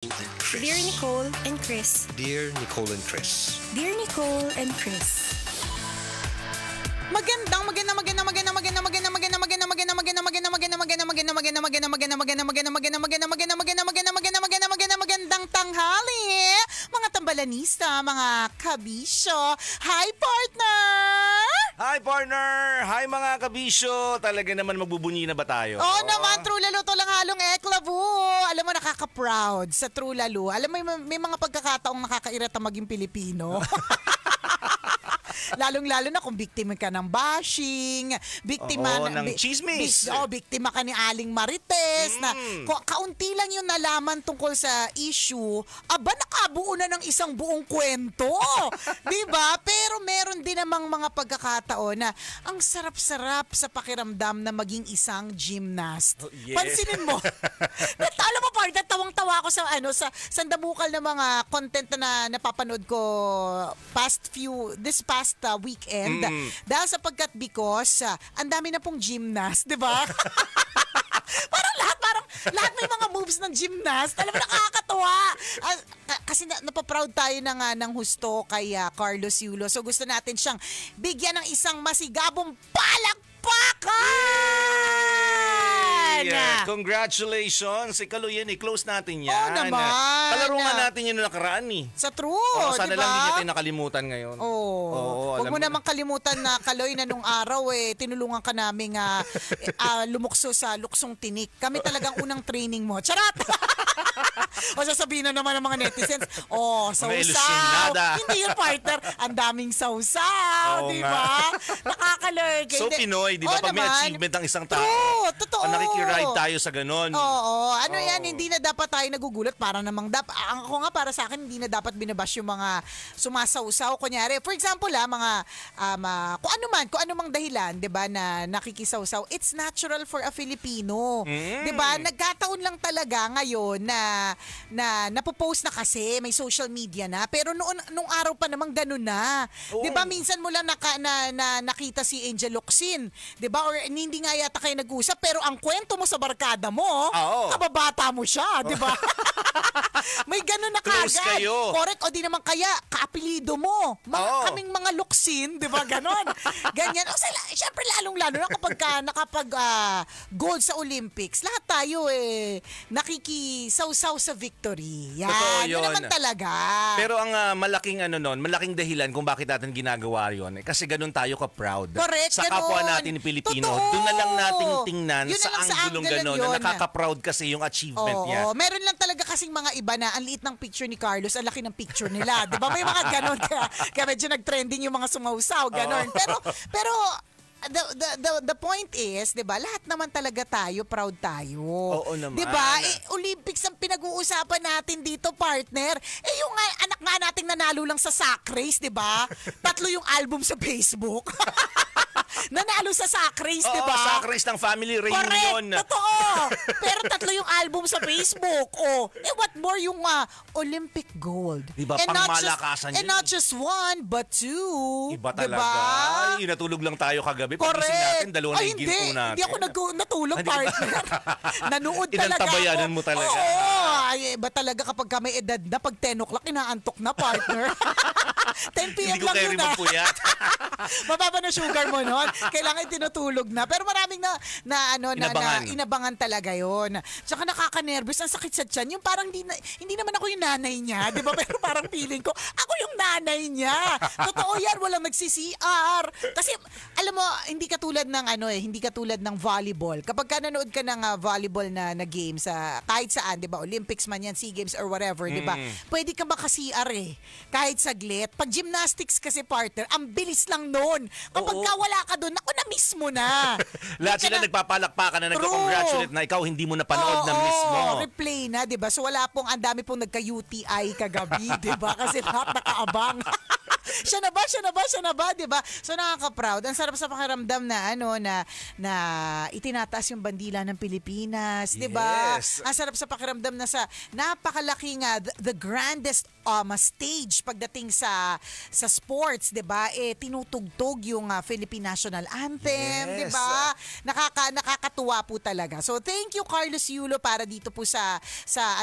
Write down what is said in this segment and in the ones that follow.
Chris. Dear Nicole and Chris. Dear Nicole and Chris. Dear Nicole and Chris. Magandang tanghali, mga tambalanista, mga kabisyo. Hi, partner! Hi partner! Hi mga kabisyo! Talaga naman magbubunyi na ba tayo? Oo naman, True Lalo to lang halong eklabu. Alam mo, nakaka-proud sa True Lalo. Alam mo, may mga pagkakataong nakakairata maging Pilipino. Lalong-lalo na kung biktima ka ng bashing, biktima ng chismis. Biktima ka ni Aling Marites na kaunti lang yung nalaman tungkol sa issue, aba nakabuo na ng isang buong kwento. 'Di ba? Pero meron din namang mga pagkakataon na ang sarap-sarap sa pakiramdam na maging isang gymnast. Oh, yes. Pansinin mo. Alam mo, partner, tawang-tawa ako sa sandabukal na mga content na napapanood ko this past weekend dahil sapagkat because ang dami na pong gymnast, 'di ba? parang lahat may mga moves ng gymnast. Alam mo, nakakatuwa. Kasi napaproud tayo ng husto kay Carlos Yulo. So gusto natin siyang bigyan ng isang masigabong palakpakan. Yeah. Congratulations! Ikaw yan, i-close natin yan. Oo naman. Palaro nga natin yun nakaraan eh. Sa true, sana diba? lang hindi natin nakalimutan ngayon. Oo. Huwag mo namang kalimutan na, Kaloy, na nung araw tinulungan ka namin lumukso sa luksong tinik. Kami talagang unang training mo. Charot! O sasabihin na naman ng mga netizens, sausaw. Hindi yung partner, ang daming sausaw, di ba? Nakakalurk. So Pinoy, di ba? Pag may achievement ang isang tao, totoo. nakikiride tayo sa ganun. Oo. Yan, hindi na dapat tayo nagugulat para namang ako nga, para sa akin, hindi na dapat binabash yung mga sumasausaw. Kunyari, for example, kung ano mang dahilan, di ba, na nakikisawsaw, it's natural for a Filipino. Di ba? Nagkataon lang talaga ngayon na napopost na kasi, may social media na, pero nung araw pa namang ganun na. 'Di ba, minsan mo lang nakita si Angel Locsin, 'di ba? Or hindi nga yata kayo nag-usap, pero ang kwento mo sa barkada mo, kababata mo siya, 'di ba? May ganun na Close kagad. kayo. Correct, o di naman kaya kaapelyido mo. Kaming mga Locsin, 'di ba? Ganon. Ganyan. O syempre lalong-lalo na kapag gold sa Olympics, lahat tayo nakikisaw-saw sa victory. Yan. Totoo yun naman talaga. Pero ang malaking dahilan kung bakit natin ginagawa yun, kasi ganun tayo ka-proud. Correct, sa kapwa natin ni Pilipino. Totoo. Doon na lang nating tingnan Yun sa anggulong gano'n na nakaka-proud kasi yung achievement niya. Meron lang talaga kasing mga iba na ang liit ng picture ni Carlos, ang laki ng picture nila. Di ba? May mga ganon. Kaya medyo nag-trending yung mga sumausaw. Ganon. Pero the point is, 'di ba? Lahat naman talaga tayo, proud tayo. Oo naman. 'Di ba? Olympics ang pinag-uusapan natin dito, partner. Yung anak nga nating nanalo lang sa sack race, 'di ba? 3 yung album sa Facebook. Nanalo sa sack race, 'di ba? Sack race ng family reunion. Correct, totoo. Pero 3 yung album sa Facebook. What more yung Olympic gold. Diba, pangmalakasan yun. And not just 1, but 2. Iba talaga. Ay, natulog lang tayo kagabi. Correct. Pagising natin, 2 na yung ginto natin. Hindi ako natulog, partner. Nanood talaga ako. Inantabayanan mo talaga. Iba talaga kapag may edad na, pag 10 o'clock, inaantok na, partner. 10 p.m. Hindi ko kayo rin magpuyat. Mababa na sugar mo nun. Kailangan tinutulog na. Pero maraming inabangan talaga yon. Tsaka nakaka-nervous. Ang sakit sa tiyan. Yung parang hindi naman ako yung nanay niya. Di ba? Pero parang feeling ko, ako yung nanay niya. Totoo yan. Walang nagsi-CR. Kasi, alam mo, hindi katulad ng volleyball. Kapag ka nanood ka ng volleyball na games, kahit saan, di ba? Olympics man yan, SEA Games or whatever, di ba? Pwede ka maka-CR kahit saglit. Pag gymnastics kasi, partner, ang bilis lang noon. Kapag ka wala ka doon, ako na-miss mo na. Lahat sila nagpapalakpakan na nagka-congratulate na ikaw hindi mo napanood na miss mo. Replay na, 'di ba? So ang dami pong nagka-UTI kagabi, 'di ba? Kasi lahat nakaabang. Siya na ba, 'di ba? So nakaka-proud. Ang sarap sa pakiramdam na na itinataas yung bandila ng Pilipinas, 'di ba? Yes. Ang sarap sa pakiramdam na sa napakalaking the grandest stage pagdating sa sports, 'di ba? Tinutugtog yung Philippine National Anthem, Yes. 'di ba? Nakakatuwa po talaga. So thank you Carlos Yulo para dito po sa sa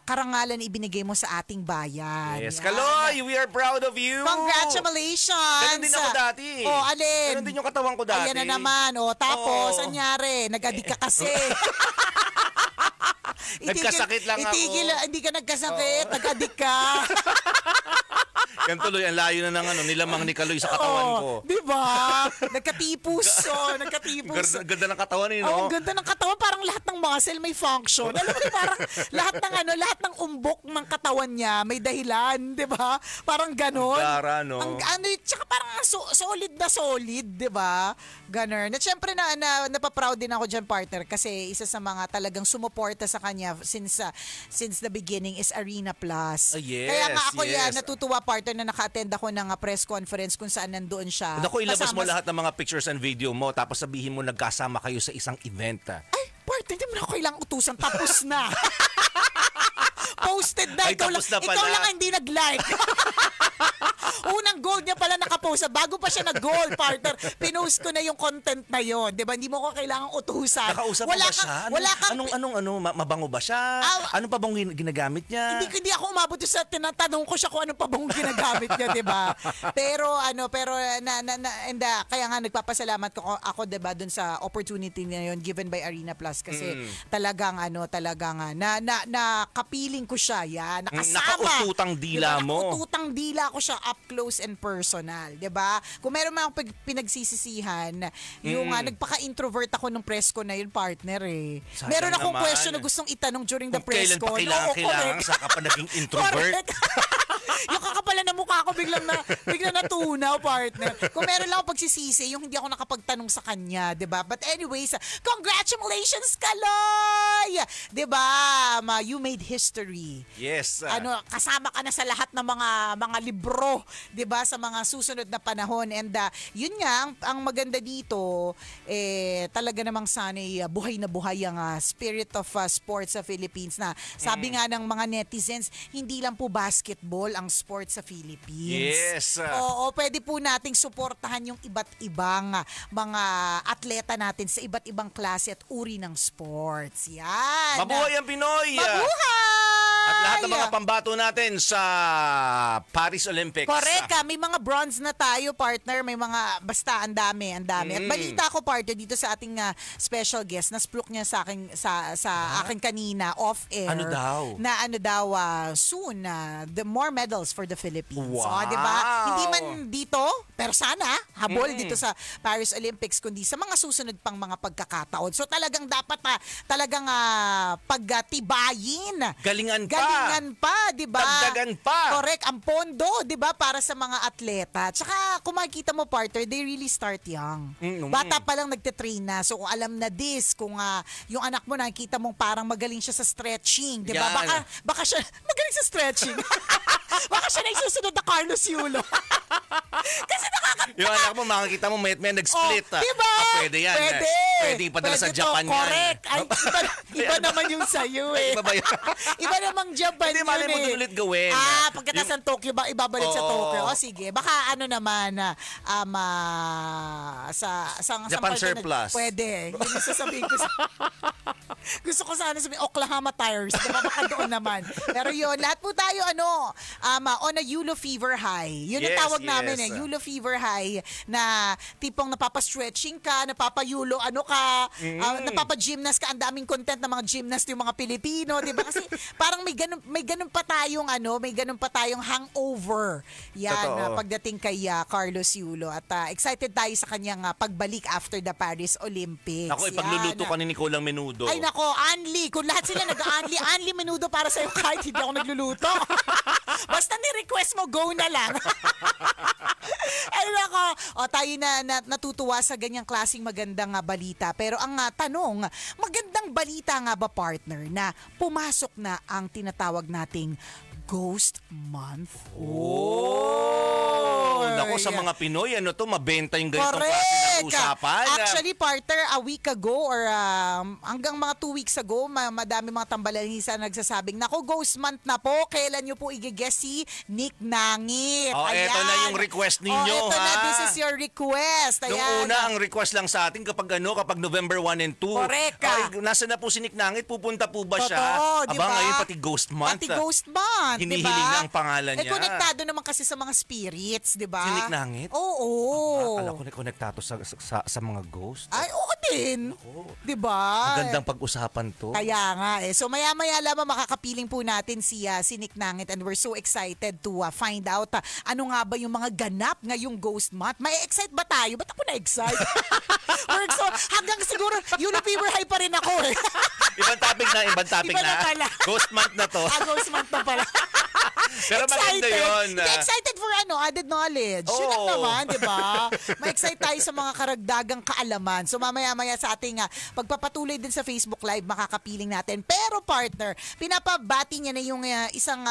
karangalan na ibinigay mo sa ating bayan. Yes, Yan. Kaloy, we are proud of you. Congratulations! Ganun din ako dati. Oh, alin? Ganun din yung katawan ko dati. Ayan na naman. Oh, tapos, Oo. anyari? Nag-adik ka kasi. Nagkasakit lang ako. Hindi ka nagkasakit. Nag-adik ka. Yan tuloy, ang layo na ng nilamang ni Kaloy sa katawan ko. Di ba? Nagkatipos. Nagkatipos. Ganda ng katawan eh, Oh, no? ganda ng katawan. Parang lahat ng muscle may function. Alam mo, parang lahat ng umbok ng katawan niya may dahilan, 'di ba? Parang ganon. Gara, no? Tsaka parang solid na solid, 'di ba? Ganon. At syempre napaproud din ako diyan, partner, kasi isa sa mga talagang sumuporta sa kanya since the beginning is Arena Plus. Yes, Kaya nga ako yes. natutuwa, partner, na naka-attend ako ng press conference kung saan nandoon siya. Naku, ilabas mo Kasama lahat ng mga pictures and video mo tapos sabihin mo nagkasama kayo sa isang event. Ay, partner, hindi mo na ako kailangang utusan. Tapos na. Posted na. Ay, Ikaw tapos na pala. Ikaw lang ang hindi nag-like. Unang gold niya pala nakapost. Bago pa siya nag-gold, partner, pinost ko na yung content na yon. Diba? Hindi mo ko kailangang utusan. Nakausap mo ba siya? Mabango ba siya? Ano pa bang ginagamit niya? Hindi ako umabot sa tinatanong ko siya kung ano pa bang ginagamit niya, 'di ba? Pero kaya nga nagpapasalamat ako 'di ba dun sa opportunity na yun given by Arena Plus kasi talagang nakapiling ko siya, yan, nakasama. Nakaututang dila mo. Nakaututang dila ko siya up close and personal, 'di ba? Kung meron man akong pinagsisisihan, yung nagpaka-introvert ako nung press ko na yun, partner eh. Sayang Meron akong naman. question na gustong itanong during the Kung press kailan ko. pa kailangan sa ka pa naging introvert. Correct. Yung kakapalan na mukha ko biglang natunaw, partner. Kung meron lang ako pagsisisi, yung hindi ako nakapagtanong sa kanya, 'di ba? But anyways, congratulations, Kaloy! 'Di ba? You made history. Yes. Kasama ka na sa lahat ng mga libro, 'di ba, sa mga susunod na panahon. And yun nga ang maganda dito, talaga namang sana'y buhay na buhay ang spirit of sports sa Philippines, na sabi nga ng mga netizens, hindi lang po basketball ang sport sa Philippines. Yes. Oo, pwede po nating suportahan yung iba't ibang mga atleta natin sa iba't ibang klase at uri ng sports. Yan. Mabuhay ang Pinoy! Mabuhay! At lahat ng mga pambato natin sa Paris Olympics. Correct. May mga bronze na tayo, partner. May mga, basta ang dami. At balita ko, partner, dito sa ating special guest, na-spluk niya sa akin kanina, off-air. Ano daw? Na soon, the more medals for the Philippines. Wow. Di ba? Hindi man dito, pero sana, habol dito sa Paris Olympics, kundi sa mga susunod pang mga pagkakataon. So talagang dapat pagtibayin. Galingan pa, di ba? Dagdagan pa. Correct. Ang pondo, di ba, para sa mga atleta. Tsaka, kung makikita mo, partner, they really start young. Bata pa lang nagtitrain na. So, kung alam na kung yung anak mo, nakikita mong parang magaling siya sa stretching, di ba? Baka siya, magaling sa stretching. Baka siya na yung susunod na Carlos Yulo. Kasi yung anak mo, makikita mo, may nag-split. Diba? Pwede yan. Pwede ipadala sa to. Japan yan. Correct. Ay, iba naman yung sa'yo eh. Iba ba yun? Iba namang Japan Hindi, yun malay mo ulit gawin. Pagkatapos ng Tokyo, ibabalik sa Tokyo. O sige, baka sa Japan surplus. Pwede. Yun yung sasabihin ko. Gusto ko sana sabihin, Oklahoma Tires. Diba, baka doon naman. Pero yun, lahat po tayo, on a Yulo fever high. Yun ang tawag namin eh. Yulo fever high, na tipong napapa-stretching ka, napapa-yulo, napapa-gymnast ka. Ang daming content ng mga gymnast yung mga Pilipino, di ba? Kasi parang may ganun pa tayong hangover. Yan, pagdating kay Carlos Yulo. At excited tayo sa kanyang pagbalik after the Paris Olympics. Ako, ipagluluto ka ni Nicolang Menudo. Ay nako, Anli. Kung lahat sila Anli Menudo para sa'yo kahit hindi ako nagluluto. Basta ni-request mo, go na lang. Ay nako, tayo na natutuwa sa ganyang klaseng magandang balita. Pero ang tanong, magandang balita nga ba, partner, na pumasok na ang tinatawag nating Ghost Month? Oh! Nako, sa mga Pinoy, mabenta yung ganitong klase ng usapan. Actually, partner, a week ago or hanggang mga 2 weeks ago, madami mga tambalanisa nagsasabing, nako, ghost month na po. Kailan nyo po i-guess si Nick Nangit? Eto na yung request ninyo, eto na, this is your request. Ayan. Nung una, ang request lang sa atin kapag November 1 and 2. Correct. Nasa na po si Nick Nangit? Pupunta po ba siya? Totoo, diba? Ngayon pati ghost month. Pati ghost month, hinihiling diba? na ang pangalan niya. Konektado naman kasi sa mga spirits, di ba? Si Nick Nangit? Oo. Alam ko na konektado sa mga ghost. Ay, oo din. Di ba? Magandang pag-usapan to. Kaya nga eh. So maya-maya lamang makakapiling po natin si Nick Nangit and we're so excited to find out ano nga ba yung mga ganap ngayong ghost month. May excite ba tayo? Ba't ako na-excite? So hanggang siguro, Yuli Fever High pa rin ako eh. Ibang topic Iba na. na pala. Ghost month na to. Ghost month na pala. Pero maganda yun. Excited for added knowledge. Yun lang naman, di ba? Ma-excite tayo sa mga karagdagang kaalaman. So mamaya-maya sa ating pagpapatuloy din sa Facebook Live, makakapiling natin. Pero partner, pinapabati niya na yung isang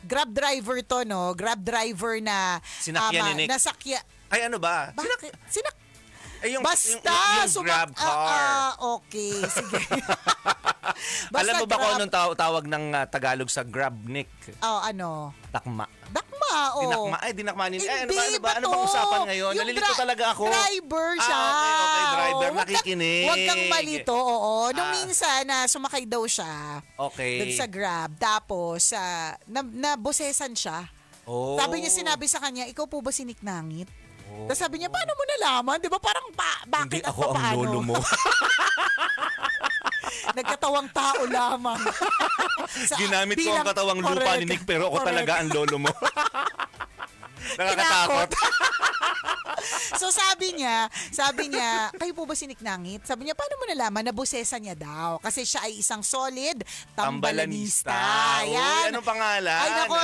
Grab driver to, no? Grab driver na sinakyan ni Nick. Ay, ano ba? Bakit? Basta, yung Grab car. Okay, sige. Alam mo ba kung anong tawag ng Tagalog sa Grab, Nick? Ano? Dakma. Dakma, Dinakma ni Nick. Ano ba ba usapan ngayon? Nalilito talaga ako. Driver siya. Okay, driver. Nakikinig. Huwag kang malito, oo. Nung minsan, sumakay daw siya. Okay. Doon sa Grab. Tapos, nabosesan siya. Oh. Sinabi sa kanya, ikaw po ba si Nick Nangit? Tapos sabi niya, paano mo nalaman? Di ba parang bakit Hindi at ako ang paano? lolo mo. Nagkatawang tao lamang. Ginamit ko ang katawang lupa ni Nick pero ako talaga ang lolo mo. Nakakatakot. So sabi niya, kayo po ba si Nick Nangit? Sabi niya, paano mo nalaman? Nabosesa niya daw. Kasi siya ay isang solid tambalanista. Ayan. Anong pangalan? Ay nako,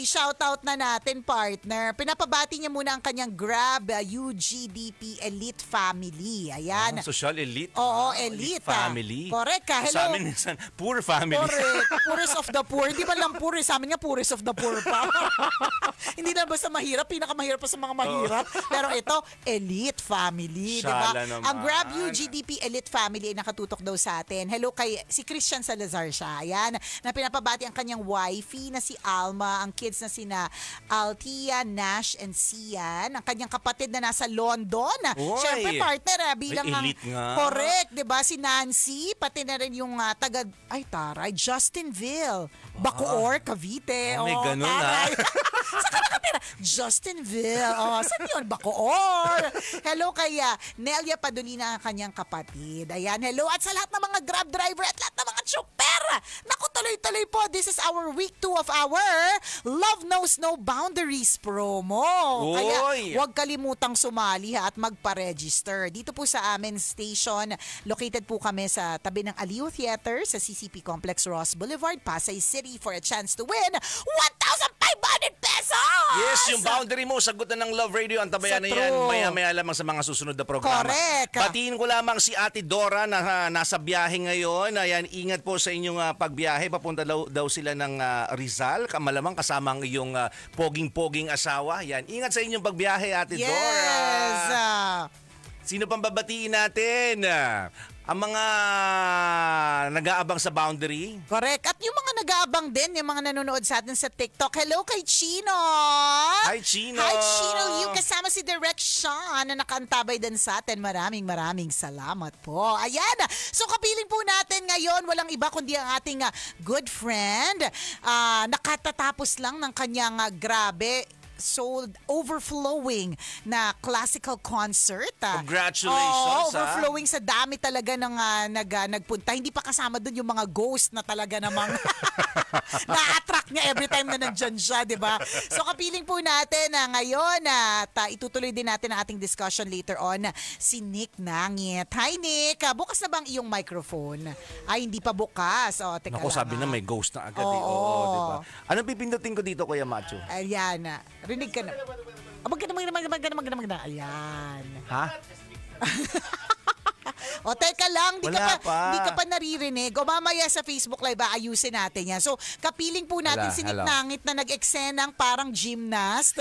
i-shoutout na natin, partner. Pinapabati niya muna ang kanyang Grab UGDP Elite Family. Ayan. Social elite? Oo, elite. Family. Correct ka. Hello. Sa amin, poor family. Correct. Poorest of the poor. Hindi ba lang poor? Sa amin nga, poorest of the poor pa. Hindi na basta mahirap. Pinakamahirap pa sa mga mahirap. Pero ito, elite family, di ba? Ang Grab UGDP Elite Family ay nakatutok daw sa atin. Hello kay si Christian Salazar siya. Ayan, na pinapabati ang kanyang wifey na si Alma, ang kids na sina Altia, Nash, and Sian, ang kanyang kapatid na nasa London. Siyempre, partner, bilang elite nga. Correct, di ba? Si Nancy, pati na rin yung Justinville, Bacoor, Cavite. May ganun Saan ka nakatira? Justinville. Saan yun? Bacoor. Hello kay Nelia Padolina, ang kanyang kapatid. Ayan, hello. At sa lahat ng mga Grab driver at lahat ng mga chopper. Naku, tuloy-tuloy po. This is our week 2 of our Love Knows No Boundaries promo. Kaya huwag kalimutang sumali at magpa-register. Dito po sa amin station, located po kami sa tabi ng Aliw Theater sa CCP Complex Ross Boulevard, Pasay City, for a chance to win 1,500 pesos! Yes, yung boundary mo, sagot na ng Love Radio. Ang tabayan na yan, maya-maya lamang sa mga susunod na programa. Correct. Batiin ko lamang si Ate Dora na nasa biyahe ngayon. Ayan, ingat po sa inyong pagbiyahe. Papunta daw sila ng Rizal. Malamang kasama ang iyong poging-poging asawa. Ayan, ingat sa inyong pagbiyahe, Ate Dora. Yes! Sino pang babatiin natin? Ang mga nag-aabang sa boundary. Correct. At yung mga nag-aabang din, yung mga nanonood sa atin sa TikTok. Hello kay Chino! Hi, Chino! Hi, Chino! Yung kasama si Direct Sean na nakaantabay din sa atin. Maraming salamat po. Ayan! So kapiling po natin ngayon, walang iba kundi ang ating good friend. Nakatatapos lang ng kanyang grabe sold overflowing na classical concert. Congratulations. Overflowing sa dami talaga ng nagpunta. Hindi pa kasama doon yung mga ghost na talaga namang na-attract niya every time na nandyan siya, di ba? So kapiling po natin ngayon at itutuloy din natin ang ating discussion later on si Nick Nangit. Hi Nick, bukas na bang iyong microphone? Ay, hindi pa bukas. Teka Naku, lang. sabi na may ghost na agad. Oo. Diba? Anong pipindutin ko dito, Kuya Macho? Ayan. Rinig ka na. Maganda. Ayan. Ha? O teka lang, Wala pa. Di ka pa naririnig. O mamaya sa Facebook Live, ayusin natin yan. So, kapiling po natin Hala, si hello. Niknangit na nag-eksenang parang gymnast.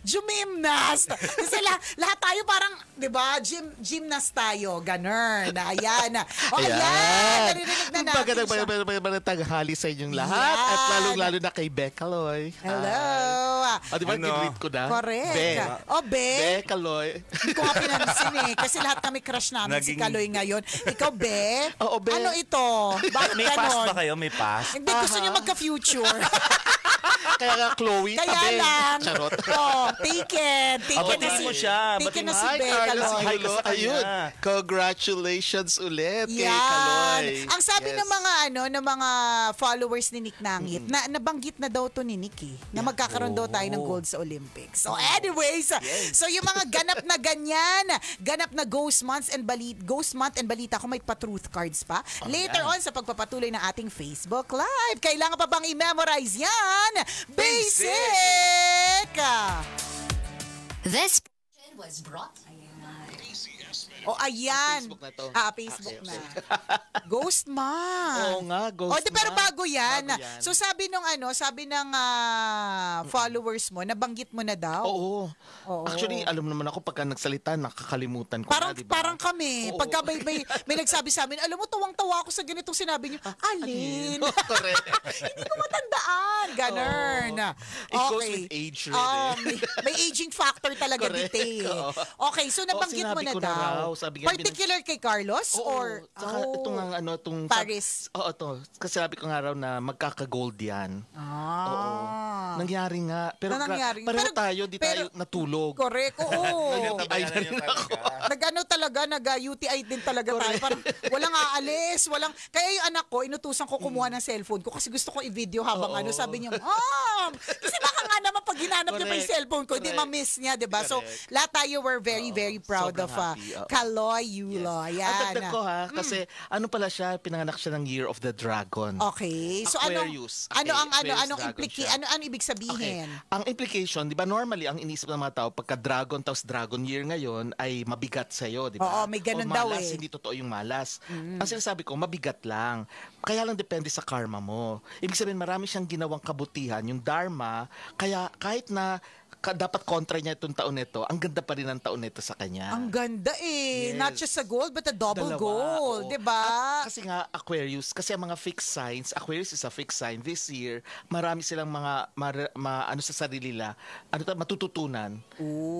Gymnast. Kasi lahat tayo parang, di ba, gymnast tayo. Ganun. Ayan. O ayan, naririnig na natin siya. Magandang tanghali sa inyong lahat. Yan. At lalong-lalo na kay Becca Loy. Hello. O, di ba, Ano? gigreet ko na? Correct. Be. O, Be. Becca Loy. Hindi ko nga pinansin eh. Kasi lahat kami crush namin si Naging- Kaloy ngayon. Ikaw, Be? Oo, Be. Ano ito? Bakit May pass ganon? ba kayo? May pass? Hindi, gusto niya magka-future. Kaya nga, Chloe, Kaya tabi. lang. Charot. Oh, take it. Take it na batiin si, mo siya. take it na si Hi, Be, Carlos Kaloy. Hi, Yulo. ka sa kanya. Ayun. Congratulations ulit kay Yan. Kaloy. Ang sabi Yes. ng mga followers ni Nick Nangit, na nabanggit na daw to ni Nick eh, na magkakaroon daw tayo ng gold sa Olympics. So anyways, so yung mga ganap na ganyan, ganap na Ghost Month and balita kung may pa-truth cards pa. Later on sa pagpapatuloy ng ating Facebook Live. Kailangan pa bang i-memorize yan? Basic! This was brought O ayan. Facebook na to. Facebook Okay, na. Ghost Month. Oo nga, Ghost Pero Month. bago yan. Bago yan. So sabi ng followers mo, nabanggit mo na daw. Oo. Oo. Actually, alam naman ako pagka nagsalita, nakakalimutan ko Parang, na, di ba? parang kami, Oo. pagka may nagsabi sa amin, alam mo, tuwang-tawa ako sa ganitong sinabi niyo. Alin? Correct. Hindi ko matandaan. Ganun. It goes with age, really. May aging factor talaga Correct. dito eh. Oo. Okay, so nabanggit mo sinabi na ko na daw. raw. Sabi nga, Particular kay Carlos? Oo. Or, Saka itong itong Paris. Oo, to. Kasi sabi ko nga raw na magkaka-gold yan. Ah. Nangyari nga. Pero Nangyari. pareho Pero- tayo, di tayo pero- natulog. Correct, oo. Nagtabayanan niyo talaga. Nag-UTI din talaga tayo. Parang walang aalis, Kaya yung anak ko, inutusan ko kumuha ng cellphone ko kasi gusto ko i-video habang sabi niya, Mom! Kasi baka nga naman pag hinanap niya pa yung Correct. cellphone ko, hindi Correct. ma-miss niya, di ba? So, Correct. lahat tayo were very, very proud Sobrang of happy, oo. Kaloy Yulo. At Yan. dagdag ko kasi ano pala siya, pinanganak siya ng Year of the Dragon. Okay. So, Aquarius. anong Dragon siya. ano ibig sabihin? Ang implication, di ba normally, ang inisip ng mga tao, pagka dragon tapos dragon year ngayon, ay mabigat sa'yo, di ba? Oo, may ganun O daw malas, eh. hindi totoo yung malas. Ang sinasabi ko, mabigat lang. Kaya lang depende sa karma mo. Ibig sabihin, marami siyang ginawang kabutihan, yung dharma, kaya kahit na dapat kontra niya itong taon nito, ang ganda pa rin ang taon nito sa kanya. Ang ganda eh. Yes. Not just a gold, but a double Dalawa, gold. oo. Di ba? At kasi nga, Aquarius, kasi ang mga fixed signs, Aquarius is a fixed sign. This year, marami silang mga ano sa sarili nila, matututunan.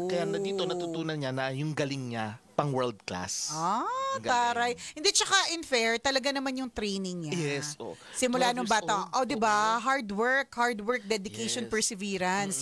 Kaya dito natutunan niya na yung galing niya, pang world class. Galing. Taray. Hindi, tsaka in fair, talaga naman yung training niya. Yes, oh. Simula 12 nung years bata. old. Di ba? Hard work, dedication, Yes. perseverance.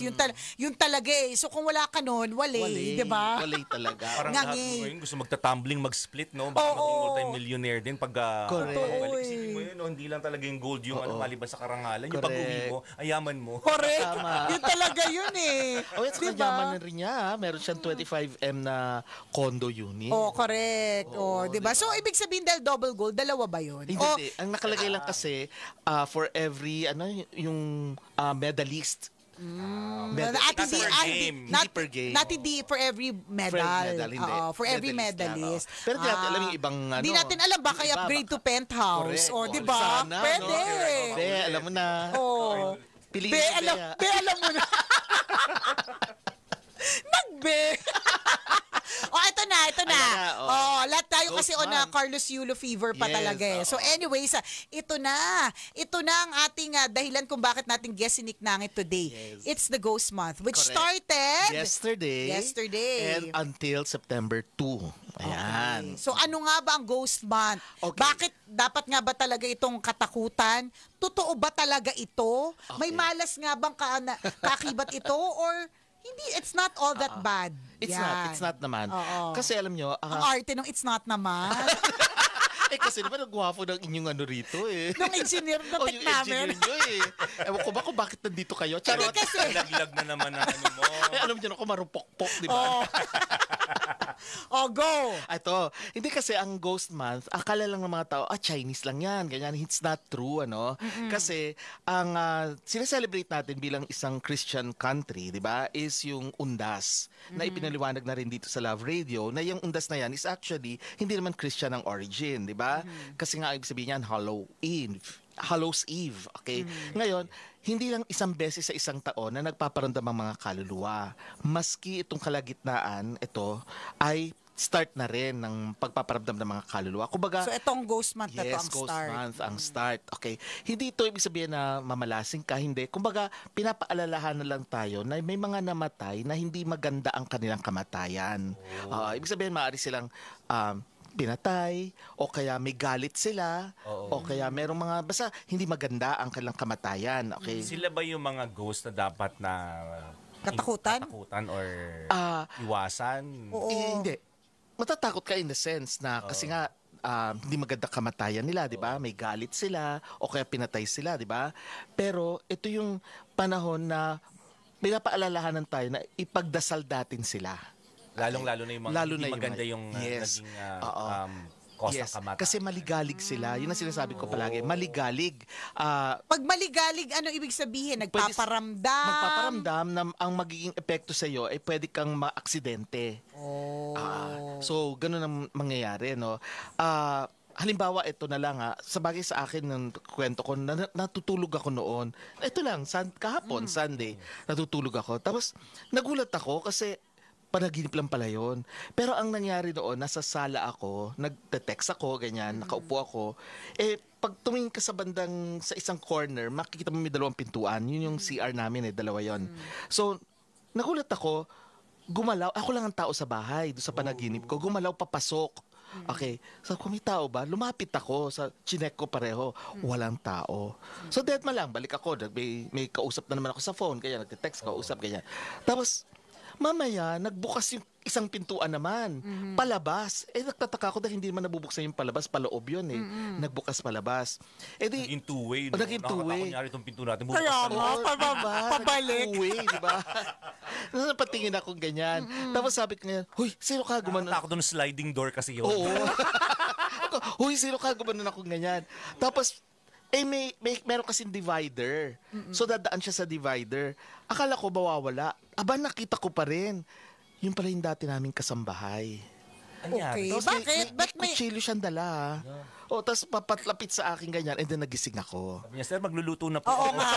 Yun talaga eh. So kung wala ka nun, wali. Di ba? Wala talaga. Parang Nga lahat eh. mo ngayon gusto magta-tumbling, mag-split, no? Baka Oo. maging multi-millionaire din pag Correct. balik. Isipin mo yun, no? Hindi lang talaga yung gold yung maliban sa karangalan. Yung Correct. pag-uwi mo, ayaman mo. Correct. Tama. Yun talaga yun eh. Oh, at saka Diba? yaman na rin niya. Meron siyang 25M na condo unit. Oh, correct. Oh, di ba? So, ibig sabihin dahil double gold, dalawa ba yun? Hindi, Oh, hindi. Ang nakalagay lang kasi, for every, yung medalist. Ati Not per game. Hindi per game. Not hindi for every medal. Hindi. Oo, for every Medalist medalist. lang, oo. Pero di natin alam yung ibang Hindi natin alam, baka yung iba, i-upgrade to baka- penthouse. Correct. O, di ba? Sana, Pwede. no? Hindi, alam mo na. Oh. Piliin Be, mo, alam, Bea. be, alam mo na. Nagbe. Ito na. Ayan na, oh. Oh, lahat tayo Ghost kasi on a month. Carlos Yulo fever pa Yes, talaga eh. So oo. anyways, ito na. Ito na ang ating dahilan kung bakit natin guest si Nick Nangit today. Yes. It's the Ghost Month, which Correct. started Yesterday. And until September 2. Ayan. So ano nga ba ang Ghost Month? Okay. Bakit dapat nga ba talaga itong katakutan? Totoo ba talaga ito? May Okay. malas nga bang kakibat ito? Or hindi, it's not all that bad? It's Yan. not naman. Oo. Kasi alam nyo, Ang arte nung it's not naman. Kasi naman ang gwapo ng inyong ano rito eh. Nung engineer na Oh, tech yung namin. engineer nyo eh. Ewan ko ba kung bakit nandito kayo? Charot. Hindi kasi. Laglag na naman ang ano mo. Eh, alam niyo na ako marupok-pok, di ba? Oh. Oh, go! Ito, hindi kasi ang Ghost Month, akala lang ng mga tao, Chinese lang yan, ganyan. It's not true, ano? Kasi ang sineselebrate natin bilang isang Christian country, di ba, is yung Undas, na ipinaliwanag na rin dito sa Love Radio, na yung Undas na yan is actually, hindi naman Christian ang origin, di ba? Kasi nga, ibig sabihin yan, Hallows Eve, okay? Ngayon, hindi lang isang beses sa isang taon na nagpaparamdam ang mga kaluluwa. Maski itong kalagitnaan, ito, ay start na rin ng pagpaparamdam ng mga kaluluwa. Kumbaga, So, itong Ghost Month na to yes, ang Ghost start. Month ang start. Okay. Hindi ito ibig sabihin na mamalasing ka, hindi. Kumbaga, pinapaalalahan na lang tayo na may mga namatay na hindi maganda ang kanilang kamatayan. Ibig sabihin, maaari silang pinatay, o kaya may galit sila, o kaya merong mga, basta hindi maganda ang kanilang kamatayan. Okay? Sila ba yung mga ghost na dapat na Katakutan? katakutan or iwasan? Oo. Hindi. Matatakot ka in the sense na kasi nga hindi maganda kamatayan nila, 'di ba? May galit sila o kaya pinatay sila, 'di ba? Pero ito yung panahon na pinapaalalahanan tayo na ipagdasal natin sila. Lalong-lalo na yung mga Lalo hindi na yung maganda mga- yung Yes. naging Oo. cause Yes, ng kamatayan. kasi maligalig sila. Yun ang sinasabi ko palagi. Maligalig. Pag maligalig, ano ibig sabihin? Nagpaparamdam? Magpaparamdam na ang magiging epekto sa iyo ay pwede kang maaksidente. So, ganun ang mangyayari, no? Halimbawa, ito na lang sa bagay sa akin ng kwento ko, natutulog ako noon. Ito lang, kahapon, Sunday, natutulog ako. Tapos, nagulat ako kasi panaginip lang pala yun. Pero ang nangyari noon, nasa sala ako, nagte-text ako, ganyan, nakaupo ako. Pag tumingin ka sa bandang, sa isang corner, makikita mo may dalawang pintuan. Yun yung CR namin, dalawa yon. So, nagulat ako, gumalaw, ako lang ang tao sa bahay, doon sa panaginip ko, gumalaw papasok. Okay, so kung may tao ba, lumapit ako, chinek ko pareho, walang tao. So dead man lang, balik ako, may kausap na naman ako sa phone, kaya nagte-text, kausap, ganyan. Tapos, mamaya, nagbukas yung isang pintuan naman, palabas. Nagtataka ako dahil hindi naman nabubuksan yung palabas, paloob yun eh. Nagbukas palabas. Naging two-way, no? Naging two-way. Nakakakunyari itong pinto natin. Kaya Bukas nga, pala. pabalik. Two-way, di ba? Napatingin ako ganyan. Tapos sabi ko ngayon, huy, sino ka gumanon? Nakakatakot doon sliding door kasi yun. Oo. Huy, sino ka gumanon ako ganyan? Tapos, meron kasing divider. So, dadaan siya sa divider. Akala ko mawawala. Aba, nakita ko pa rin. Yung pala yung dati naming kasambahay. Okay. Tapos Bakit? Ba't may may... kutsilyo siyang dala. O, tapos papatlapit sa akin ganyan, and then nagising ako. Sabi niya, sir, magluluto na po. Oo ako." nga.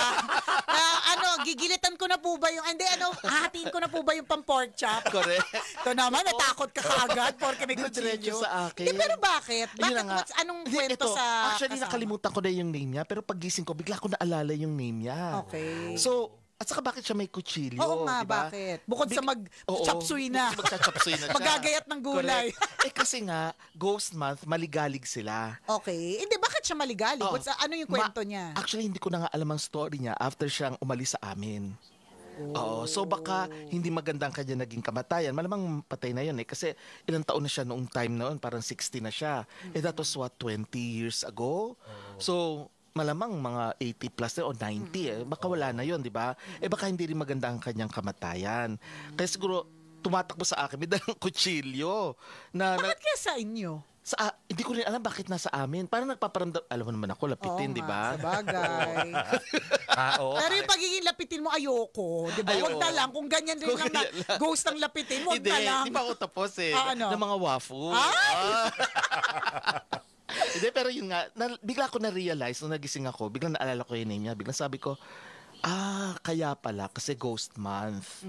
Gigilitan ko na po ba yung... Hindi, hahatiin ko na po ba yung pang-pork chop? Correct. Ito naman, natakot ka kaagad porque may Diretso kutsilyo. sa akin. Hindi, pero bakit? Yun na nga. Anong Hindi, kwento ito, sa... Actually, kasama? nakalimutan ko na yung name niya, pero pagising ko, bigla ko naalala yung name niya. Okay. So, at saka bakit siya may kutsilyo? Oo nga, diba? bakit? Bukod sa Oo, mag-chapsuy na. bukod sa mag-chapsuy na siya. Magagayat ng gulay. Correct. Kasi nga, Ghost Month, maligalig sila. Okay. Hindi, bakit siya maligalig? Oo. Ano yung kwento niya? Actually, hindi ko na nga alam ang story niya after siyang umalis sa amin. Oo, so baka hindi maganda ang kanya naging kamatayan. Malamang patay na yun eh. Kasi ilang taon na siya noong time na yun, parang 60 na siya. That was 20 years ago? So, malamang mga 80 plus o 90 baka wala na yun, di ba? Baka hindi rin maganda ang kanyang kamatayan. Kaya siguro, tumatakbo sa akin, may dalang kutsilyo. Bakit kaya sa inyo? Hindi ko rin alam bakit nasa amin. Parang nagpaparamdam, alam mo naman ako, lapitin, Oo di nga, ba? sabagay. Oo. Pero yung pagiging lapitin mo, ayoko. Di ba? Ay, Huwag oo. na lang. Kung ganyan rin Kung ang ganyan lang. ghost ng lapitin, huwag Hindi, na lang. di pa ako tapos eh. Ano? Ng mga wafu. Hindi, pero yun nga, bigla ko na-realize nung nagising ako, biglang naalala ko yung name niya, biglang sabi ko, kaya pala, kasi Ghost Month.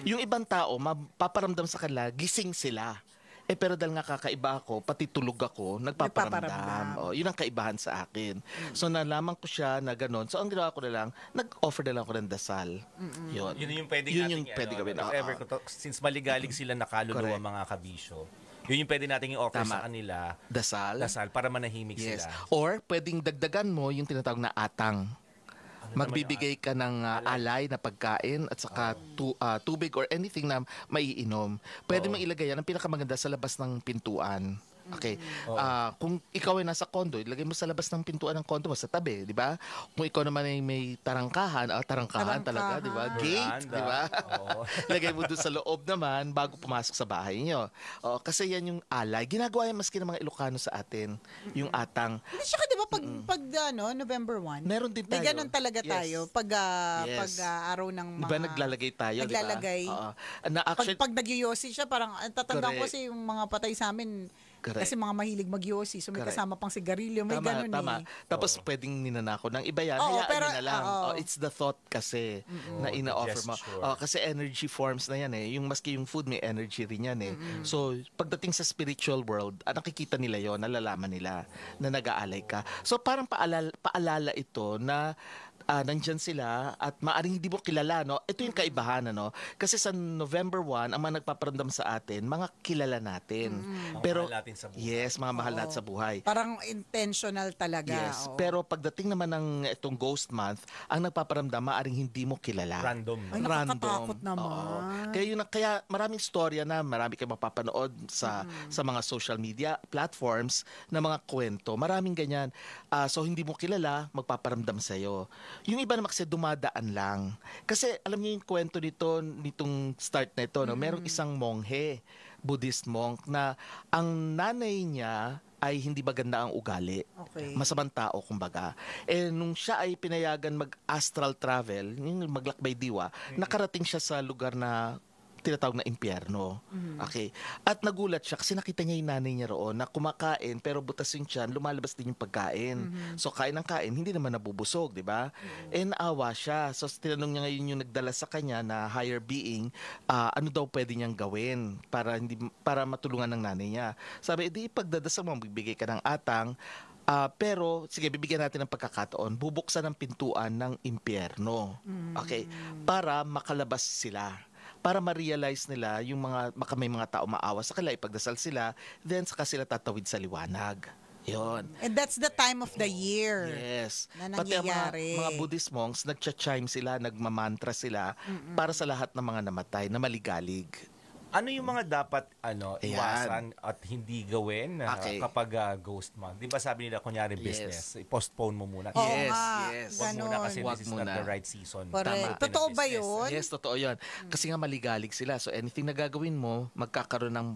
Yung ibang tao, mapaparamdam sa kanila, gising sila. Pero dahil nga kakaiba ako, pati tulog ako, nagpaparamdam. Yun ang kaibahan sa akin. So nalaman ko siya na gano'n. So ang ginawa ko na lang, nag-offer na lang ako ng dasal. Yun. Yun yung pwede Yun natin yung pwede gawin. If ever, since maligalig sila na kaluluwa Correct. mga kabisyo, yun yung pwede nating i-offer Tama. sa kanila. Dasal. Para manahimik Yes. sila. Or pwedeng dagdagan mo yung tinatawag na atang. Magbibigay ka ng alay na pagkain at saka tubig or anything na maiinom. Pwede mong ilagay yan ang pinakamaganda sa labas ng pintuan. Okay. Kung ikaw ay nasa condo, ilagay mo sa labas ng pintuan ng condo mo sa tabi, di ba? Kung ikaw naman ay may tarangkahan talaga, di ba? Gate, Veranda. di ba? Oo. Ilagay mo doon sa loob naman bago pumasok sa bahay niyo. Kasi yan yung alay. Ginagawa yan maski ng mga Ilocano sa atin, yung atang. Hindi siya, di ba, pag November 1? Meron din tayo. May ganun talaga Yes. tayo. Pag araw ng mga... Di ba naglalagay tayo, di ba? Naglalagay. Oo. Na actually, Pag nag-yosi siya, parang tatandaan ko Correct. kasi yung mga patay sa amin, Correct. kasi mga mahilig mag-yosi. So may Correct. kasama pang sigarilyo, may ganun tama. eh. Tapos pwedeng ninanako ng iba yan. Oo, Hayaan pero, nyo na lang. oo. It's the thought kasi na The ina-offer mo. gesture. Kasi energy forms na yan eh. Yung maski yung food may energy rin yan eh. So pagdating sa spiritual world, nakikita nila yon, nalalaman nila na nag-aalay ka. So parang paalala ito na nandyan sila at maaring hindi mo kilala, no? Ito yung kaibahan, ano? Kasi sa November 1, ang mga nagpaparamdam sa atin, mga kilala natin. Mga mahal natin sa buhay. Yes, mga mahal natin sa buhay. Parang intentional talaga. Yes, oo. pero pagdating naman ng itong Ghost Month, ang nagpaparamdam maaring hindi mo kilala. Random. Ay, nakakatakot naman. Oo. Kaya maraming storya na marami kayong mapapanood sa mga social media platforms na mga kwento. Maraming ganyan. So hindi mo kilala, magpaparamdam sa iyo. Yung iba naman kasi dumadaan lang. Kasi alam niyo yung kwento nitong start na ito, no? Merong isang monghe, Buddhist monk, na ang nanay niya ay hindi maganda ang ugali. Okay. Masamang tao, kumbaga. Nung siya ay pinayagan mag-astral travel, yung maglakbay diwa, nakarating siya sa lugar na tinatawag na impyerno. Okay. At nagulat siya kasi nakita niya yung nanay niya roon na kumakain pero butas yung tiyan, lumalabas din yung pagkain. So kain ng kain, hindi naman nabubusog, di ba? Naawa siya. So tinanong niya ngayon yung nagdala sa kanya na higher being, ano daw pwede niyang gawin para matulungan ng nanay niya. Sabi, di pagdadasal mo, bibigay ka ng atang, pero, sige, bibigyan natin ng pagkakataon, bubuksan ang pintuan ng impyerno. Okay? Para makalabas sila. Para ma-realize nila yung may mga tao maawa sa kanila, ipagdasal sila, then saka sila tatawid sa liwanag. Yun. And that's the time of the year. Yes. Na Pati ang nangyayari. mga Buddhist monks, nagcha-chime sila, nagmamantra sila para sa lahat ng mga namatay na maligalig. Ano yung mga dapat Ayan. iwasan at hindi gawin Okay. kapag ghost month? Di ba sabi nila, kunyari business, i-postpone mo muna. Oo Yes, nga, yes. Huwag muna kasi Wag this is muna. not the right season. Correct. Tama. Totoo ba Business. yun? Yes, totoo yun. Kasi nga maligalig sila. So anything na gagawin mo, magkakaroon ng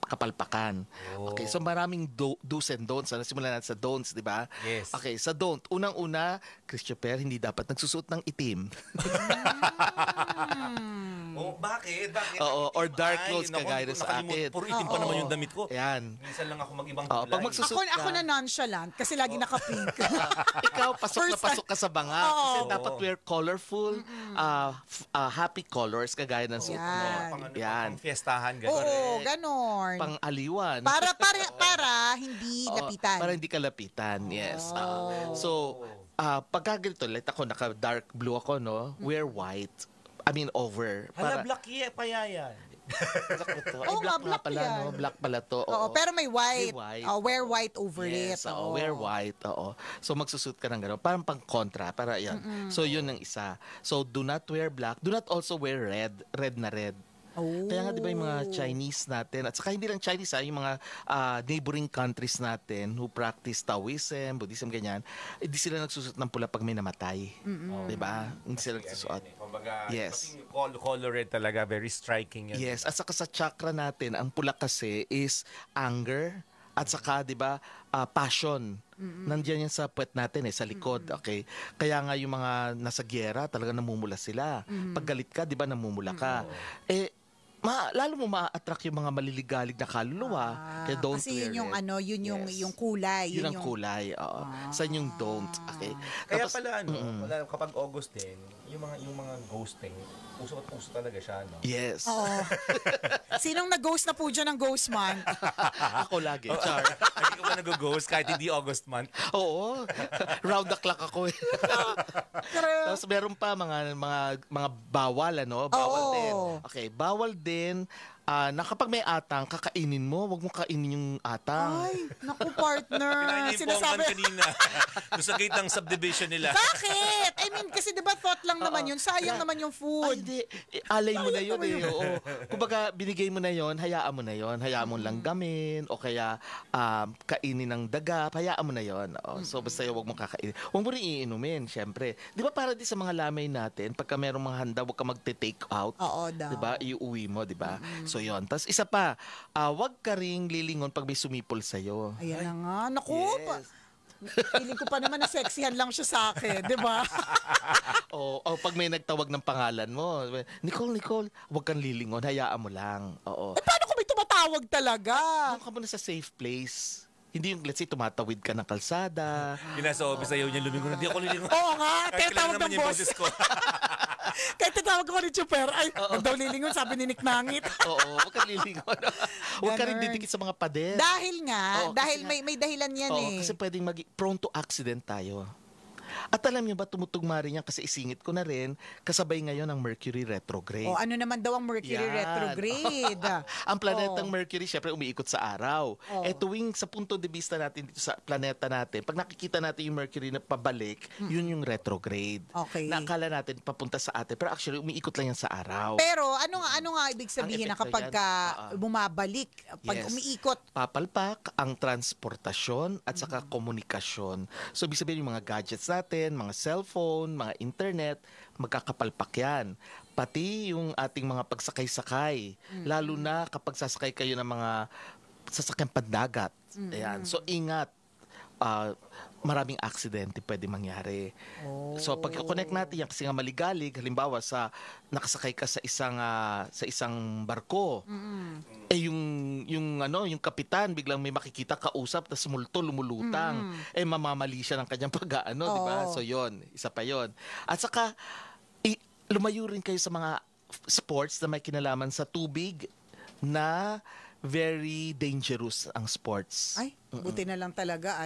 kapalpakan. Oh. Okay, so maraming do's and don'ts. Simulan natin sa don'ts, di ba? Yes. Okay, sa don't. Unang-una, Christopher, hindi dapat nagsusuot ng itim. Oh, bakit? Bakit? Oo, or dark Ay, clothes naku, kagaya hindi ko sa nakalimutan. akin. Puro itim pa naman yung damit ko. Ayan. Minsan lang ako mag-ibang Oo, kulay. pag magsusuot Ako na nonchalant kasi lagi naka-pink. Ikaw, pasok na First time. pasok ka sa banga. Kasi dapat wear colorful, happy colors, kagaya ng suot mo. Yan. Yan. Pang fiestahan, gano'n. Oo, ganon. Pang-aliwan. Para hindi Oo, lapitan. Para hindi ka lapitan, yes. So, pagka ganito, like ako, naka-dark blue ako, no? Wear white. I mean, over. Hala, black pa yan. Ay, Oo nga, black black pala, yan. no? Black pala to. Oo, pero may white. May white. Wear white over it. Yes, oo, wear white, oo. So magsusuot ka ng gano'n, parang pang-kontra, para yan. So yun ang isa. So do not wear black, do not also wear red na red. Oh. Kaya nga 'di ba yung mga Chinese natin at saka hindi lang Chinese yung mga neighboring countries natin who practice Taoism, Buddhism ganyan, hindi sila nagsusuot ng pula pag may namatay. 'Di ba? Hindi sila nagsusuot. Kumbaga, Yes. pati color red talaga, very striking yun. Yes, at saka sa chakra natin, ang pula kasi is anger at saka 'di ba passion. Nandiyan yan sa puwet natin sa likod, okay? Kaya nga yung mga nasa giyera, talaga namumula sila. Pag galit ka, 'di ba, namumula ka. Lalo mo ma-attract yung mga maliligalig na kaluluwa. Kaya don't kasi wear yun yung red. yung Yes. yung kulay. Yun ang kulay, oo. Saan yung don't, okay? Kaya Tapos, pala, kapag August din, yung mga ghosting, uso at uso talaga siya, no? yes. Oo. Sinong nag-ghost na po dyan ng ghost month? Ako lagi, Char. Hindi ko ba nag-ghost kahit hindi August month? Oo. Round the clock ako eh. Tapos meron pa mga bawal, ano? Bawal Oo. din. Okay, bawal din na kapag may atang, kakainin mo, wag mo kainin yung atang. Ay, naku partner. Kinain niya yung pongkan kanina. Doon sa gate ng subdivision nila. Bakit? I mean, kasi diba thought lang naman yun. Sayang naman yung Ay, food. hindi. Alay mo na yun eh. Oo. Kumbaga, binigay mo na yun, hayaan mo na yun. Hayaan mo langgamin o kaya kainin ng daga. Hayaan mo na yun. So, basta yun, wag mo kakainin. Huwag mo rin iinumin, syempre. Di ba para di sa mga lamay natin, pagka merong mga handa, wag ka magte-take out. Oo daw. Di ba? Iuwi mo, di ba? So, yun. Tapos, isa pa, wag ka ring lilingon pag may sumipol sa'yo. Ayan na nga. Naku, feeling ko pa naman na sexihan lang siya sa akin, di ba? O pag may nagtawag ng pangalan mo, Nicole, wag kang lilingon, hayaan mo lang. Oo. Paano kung may tumatawag talaga? Doon ka muna sa safe place. Hindi yung, let's say, tumatawid ka ng kalsada. Yung nasa office, ayaw niya lumingon. Hindi ako lilingon. Oo nga, Kahit tinatawag kailangan naman ng yung boss. boses ko. Kahit tatawag ko ni Chuper, ay, wag daw lilingon, sabi ni Nick Nangit. Oo, huwag kang lilingon. Huwag ka rin Ganun. didikit sa mga pader. Dahil nga, Oo, dahil kasi may dahilan yan Oo, eh. kasi pwedeng prone to accident tayo. At alam niyo ba, tumutugma rin yan kasi isingit ko na rin, kasabay ngayon ang Mercury retrograde. O ano naman daw ang Mercury Yan. retrograde? Ang planetang Mercury, syempre, umiikot sa araw. Tuwing sa punto de vista natin dito sa planeta natin, pag nakikita natin yung Mercury na pabalik, yun yung retrograde. Okay. Na akala natin papunta sa atin, pero actually, umiikot lang yan sa araw. Pero ano nga ibig sabihin na epekto kapag yan, ka bumabalik, pag Yes. umiikot? Papalpak ang transportasyon at saka komunikasyon. So, ibig sabihin yung mga gadgets natin, mga cellphone, mga internet, magkakapalpak yan. Pati yung ating mga pagsakay-sakay. Lalo na kapag sasakay kayo ng mga sasakyang pandagat. Ayan. So, ingat. Maraming aksidente pwede mangyari. So pag-connect natin yan kasi nga maligalig, halimbawa nakasakay ka sa isang barko. Yung kapitan biglang may makikita kausap tapos lumulutang. Mamamali siya ng kanyang pag-aano, di ba? So yon, isa pa yon. At saka lumayo rin kayo sa mga sports na may kinalaman sa tubig na very dangerous ang sports. Ay, buti na lang talaga,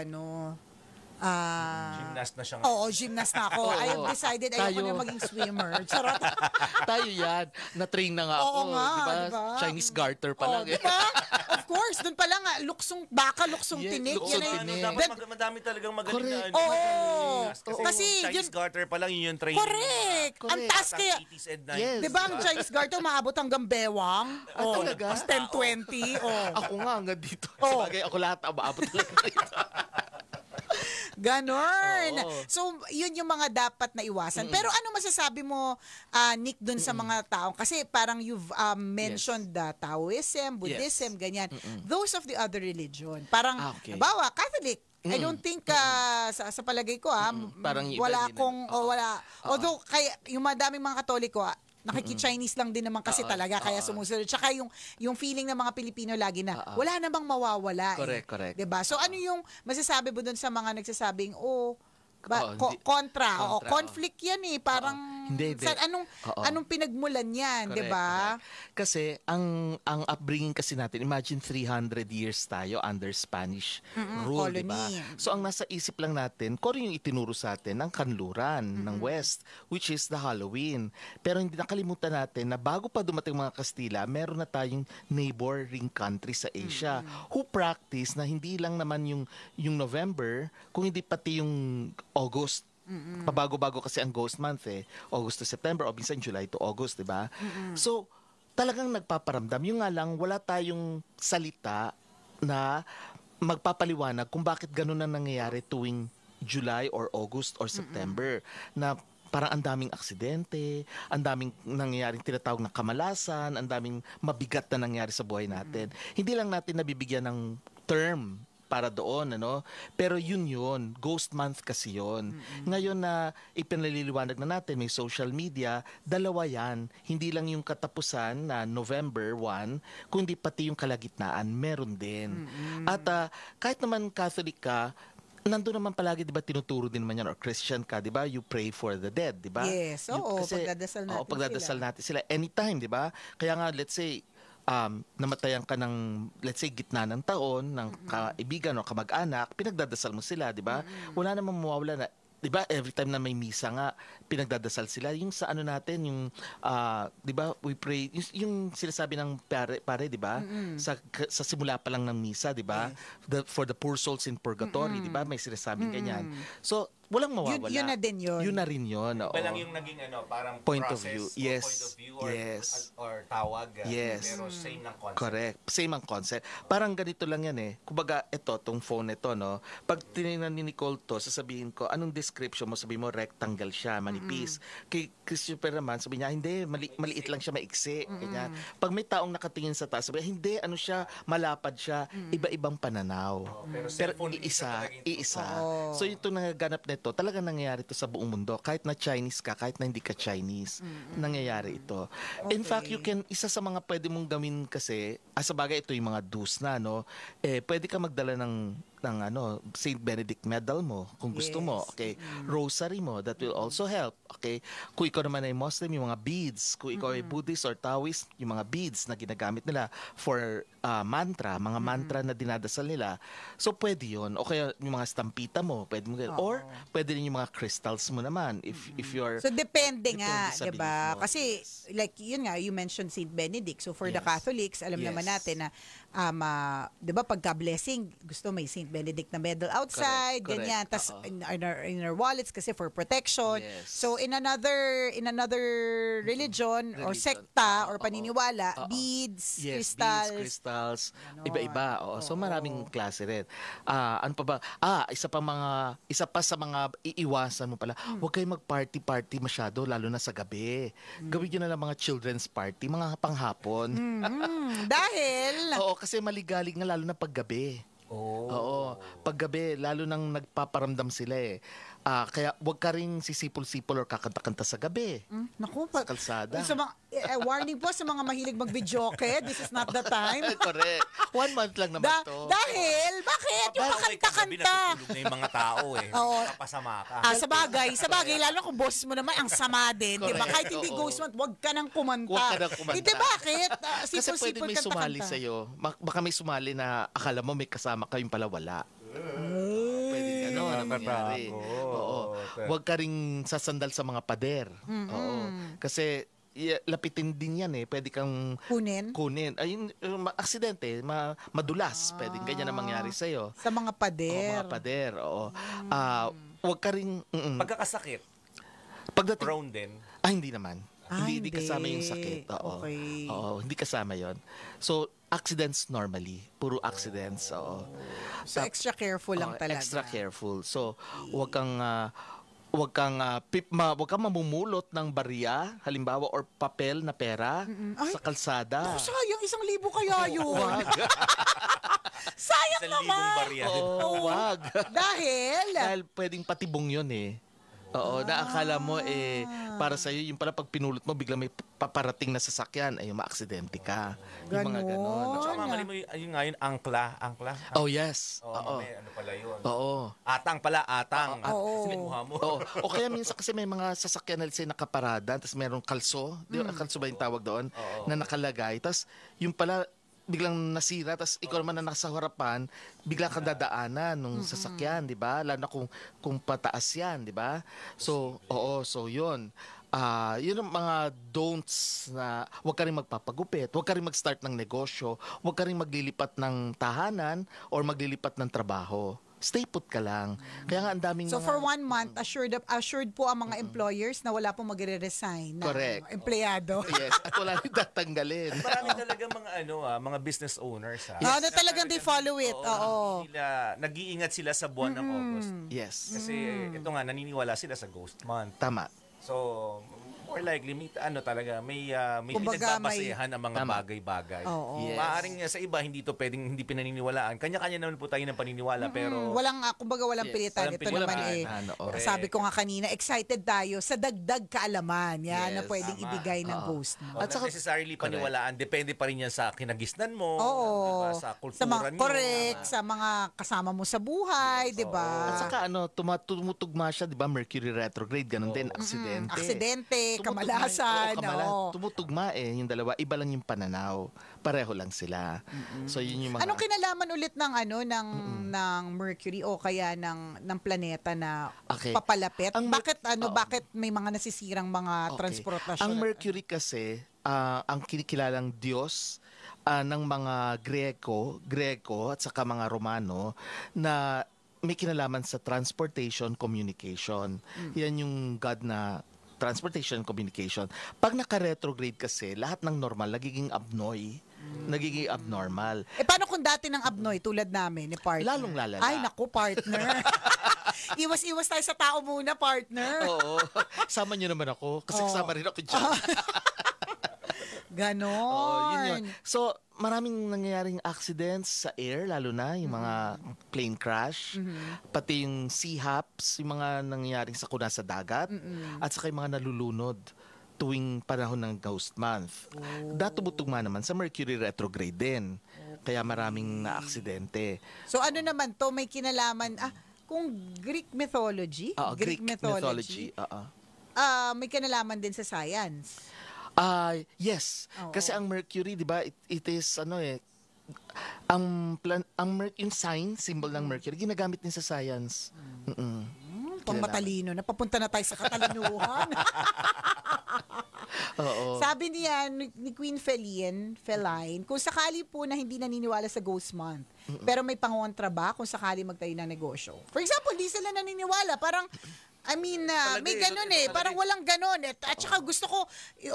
Gymnast na siya ngayon. Oo, gymnast na ako. I have decided ayoko Tayo. na maging swimmer. Charot. Tayo yan. Na-train na nga ako. Oo nga, Diba? diba? Chinese garter pa lang. Diba? Of course, doon pa lang luksong baka, luksong Yes, tinik. luksong Yan tinik. Dapat madami talagang magaling Correct. na Oo. Kasi Kasi Chinese yun- garter pa lang yun yung training. Correct. Ang taas kaya, 80s and 90s. Yes. di ba ang Chinese garter maabot hanggang bewang? Oh, talaga? mas 10-20. Oh. Ako nga hanggang dito. Oo. Sabagay, ako lahat abaabot talaga dito. Ganon. Oo. So, yun yung mga dapat na iwasan. Pero ano masasabi mo, Nick, dun sa mga tao? Kasi parang you've mentioned the Taoism, Buddhism, ganyan. Those of the other religion. Parang, Okay. bawa, Catholic. I don't think, sa palagay ko, Parang iba wala din. akong, wala. Although, kaya, yung madaming mga Katoliko, nakiki-Chinese lang din naman kasi talaga kaya sumusunod. Tsaka yung feeling ng mga Pilipino lagi na wala namang mawawala. Correct. 'Di ba? So ano yung masasabi mo doon sa mga nagsasabing Hindi. kontra, Kontra, conflict 'yan eh, parang Hindi. anong pinagmulan 'yan, 'di ba? Correct. Kasi ang upbringing kasi natin, imagine 300 years tayo under Spanish rule, di ba? colony. So ang nasa isip lang natin, kung ano yung itinuro sa atin ng kanluran ng West, which is the Halloween. Pero hindi nakalimutan natin na bago pa dumating mga Kastila, meron na tayong neighboring country sa Asia who practice na hindi lang naman yung November, kung hindi pati yung August. Pabago-bago kasi ang ghost month August to September o minsan July to August, di ba? So, talagang nagpaparamdam. Yung nga lang, wala tayong salita na magpapaliwanag kung bakit ganun ang nangyayari tuwing July or August or September. Na parang ang daming aksidente, ang daming nangyayaring tinatawag na kamalasan, ang daming mabigat na nangyari sa buhay natin. Hindi lang natin nabibigyan ng term para doon, Pero yun, ghost month kasi yun. Ngayon na ipinaliliwanag na natin, may social media, dalawa yan. Hindi lang yung katapusan na November 1, kundi pati yung kalagitnaan, meron din. At kahit naman Catholic ka, nandun naman palagi, di ba, tinuturo din naman yan, or Christian ka, di ba, you pray for the dead, di ba? Yes, pagdadasal natin pagdadasal natin sila. Anytime, di ba? Kaya nga, let's say, namatayan ka ng, let's say, gitna ng taon, ng kaibigan o kamag-anak, pinagdadasal mo sila, di ba? Wala namang mawawala na 'di ba, every time na may misa nga, pinagdadasal sila. Yung sa ano natin, yung 'di ba, we pray yung sinasabi ng pare 'di ba? Sa simula pa lang ng misa, 'di ba? For the poor souls in purgatory, 'di ba? May sinasabing ganyan. So, walang mawawala. Yun na din yun. Yun na rin yun. Oo. Iba lang yung naging parang Point of process view. or Yes. point of view or, Yes. or tawag. Yes. Pero same ng concept. Correct. Same ang concept. Parang ganito lang yan eh. Kumbaga, tong phone ito, no? Pag tinignan ni Nicole to, sasabihin ko, anong description mo? Sabihin mo, rectangle siya, manipis. Kay Christopher naman, sabi niya, hindi, maliit lang siya, maiksi. Ganyan. Pag may taong nakatingin sa taas, sabi, hindi, ano siya, malapad siya, iba-ibang pananaw. Pero Pero cellphone iisa. So itong nagaganap nito, talagang nangyayari ito sa buong mundo. Kahit na Chinese ka, kahit na hindi ka Chinese, nangyayari ito. In fact, isa sa mga pwede mong gawin kasi, sa bagay ito yung mga do's na, no? Pwede ka magdala ng Saint Benedict medal mo kung gusto mo, okay? Rosary mo, that will also help, okay? Kung ikaw naman ay Muslim, yung mga beads. Kung ikaw ay Buddhist or Taoist, yung mga beads na ginagamit nila for mantra, mga mantra na dinadasal nila. So pwede 'yon. O kaya yung mga stampita mo, pwede mo or pwede rin yung mga crystals mo naman if you're So depende nga, sa 'di belief ba? mo. Kasi like yun nga, you mentioned Saint Benedict. So for the Yes. Catholics, alam Yes. naman natin na 'di ba pagka blessing, gusto may Saint Benedict na medal outside, Correct. ganyan. Tas Oo. in our wallets kasi for protection. Yes. So in another religion or sekta or paniniwala, beads, Yes, crystals. beads, crystals, iba-iba. Oo. So maraming klase rin. Ano pa ba? Isa pa sa mga iiwasan mo pala, huwag kayong mag-party masyado, lalo na sa gabi. Gawin nyo na lang mga children's party, mga panghapon. Dahil Oo, kasi maligalig nga lalo na paggabi. Oo, paggabi, lalo nang nagpaparamdam sila eh. Kaya wag ka rin sisipol-sipol or kakanta-kanta sa gabi. naku, Sa kalsada. Sa mga, warning po sa mga mahilig mag-videoke, this is not the time. Correct. 1 month lang naman to. Dahil, bakit? Yung kakanta-kanta. Natutulog na yung mga tao eh. Oo. Kapasama ka. Sa bagay, lalo kung boses mo naman, ang sama din, di ba? Correct, Kahit hindi oo. ghost month, wag ka nang kumanta. Huwag ka nang kumanta. Hindi, bakit? Kasi pwede may sumali sa'yo. Baka may sumali na akala mo may kasama ka, yung pala wala. Pwede gano'n ang mangyari. Oo. Huwag ka rin sasandal sa mga pader. Oo. Kasi lapitin din yan eh. Pwede kang kunin. Ayun, aksidente, madulas. Pwedeng ganyan ang mangyari sa'yo. Sa mga pader. Mga pader, oo. Huwag ka rin... Pagkakasakit, Pagdating... prone din. Hindi naman. Hindi kasama yung sakit. Oo. Okay. Oo, hindi kasama yon. So, accidents normally. Puro accidents. Oo. So, extra careful lang talaga. Extra careful. So, wag kang mamumulot ng barya, halimbawa, or papel na pera sa kalsada. Naku, sayang, 1,000 kaya yun. Wag. Sayang 1,000 naman. barya. Oo, wag. Dahil, pwedeng patibong yun eh. Oo, naakala mo para sa iyo yung pala pag pinulot mo bigla may paparating na sasakyan ay maaksidente ka. Yung mga Ganon. ganon. Tsaka mamali mo yung ngayon, angkla. Oh yes. Oo. Ano pala yun? Oo. Atang pala, atang. Oo. Sinuha mo. Oo. O kaya minsan kasi may mga sasakyan na say nakaparada tapos merong kalso. Di ba kalso ba yung tawag doon? Na nakalagay. Tapos yung pala biglang nasira, tapos ikaw naman na nasa harapan, bigla kang dadaanan nung sasakyan, di ba? Lalo na kung pataas yan, di ba? So, so yun. Yun ang mga don'ts na huwag ka rin magpapagupit, huwag ka rin mag-start ng negosyo, huwag ka rin maglilipat ng tahanan or maglilipat ng trabaho. Stay put ka lang. Kaya nga ang daming so mga... for 1 month, assured po ang mga employers na wala pong magre-resign na Correct. empleyado. Yes, at wala rin tatanggalin. Marami talaga mga business owners. Na talagang they follow it. Oo. Nag-iingat sila sa buwan ng August. Yes. Kasi ito nga, naniniwala sila sa ghost month. Tama. So, more likely, may Kumbaga, pinagbabasehan ang mga Tama. bagay-bagay. Oo. Yes. Maaring sa iba, hindi pinaniniwalaan. Kanya-kanya naman po tayo ng paniniwala, pero... Kumbaga walang Yes. pilitan. Walang Ito pilitan. naman Correct. sabi ko nga kanina, excited tayo sa dagdag kaalaman na Yes. pwedeng Tama. ibigay ng ghost mo. At not necessarily paniwalaan, depende pa rin yan sa kinagisnan mo, Oo. diba? Sa kultura niyo. Correct. Sa mga kasama mo sa buhay, di ba? At saka tumutugma siya, 'di ba? Mercury retrograde, ganun din, aksidente. Aksidente, kamalasan. Oo. Tumutugma yung dalawa. Iba lang yung pananaw. Pareho lang sila. So yun yung mga... Anong kinalaman ulit ng ng Mercury o kaya ng planeta na Okay. papalapit? Ang Bakit may mga nasisirang mga transportasyon? Ang Mercury kasi, ang kinikilalang Diyos ng mga Greko at saka mga Romano na may kinalaman sa transportation, communication. Yan yung God na transportation, communication. Pag naka-retrograde kasi, lahat ng normal nagiging nagiging abnormal. Paano kung dati ng abnoy tulad namin ni partner? Lalong lalala. Ay, naku, partner. Iwas-iwas tayo sa tao muna, partner. Oo. Sama niyo naman ako. Kasi kasama rin ako dyan. Ganon. Yun. So, maraming nangyayaring accidents sa air, lalo na yung mga plane crash, pati yung sea hops, yung mga nangyayaring sakuna sa dagat, at saka yung mga nalulunod tuwing panahon ng ghost month. Datubutugma naman sa Mercury retrograde din. Kaya maraming na-aksidente. So ano naman to, may kinalaman, kung Greek mythology? Greek mythology. May kinalaman din sa science. Yes. Oo. Kasi ang Mercury, 'di ba, it is yung sign, symbol ng Mercury, ginagamit din sa science. Pang matalino. Napapunta na tayo sa katalinuhan. Oo. Sabi niya ni Queen Feline, kung sakali po na hindi naniniwala sa Ghost Month, pero may pangontra ba kung sakali magtayo ng negosyo? For example, di sila naniniwala. Parang, may ganun Parang walang ganun. At saka gusto ko,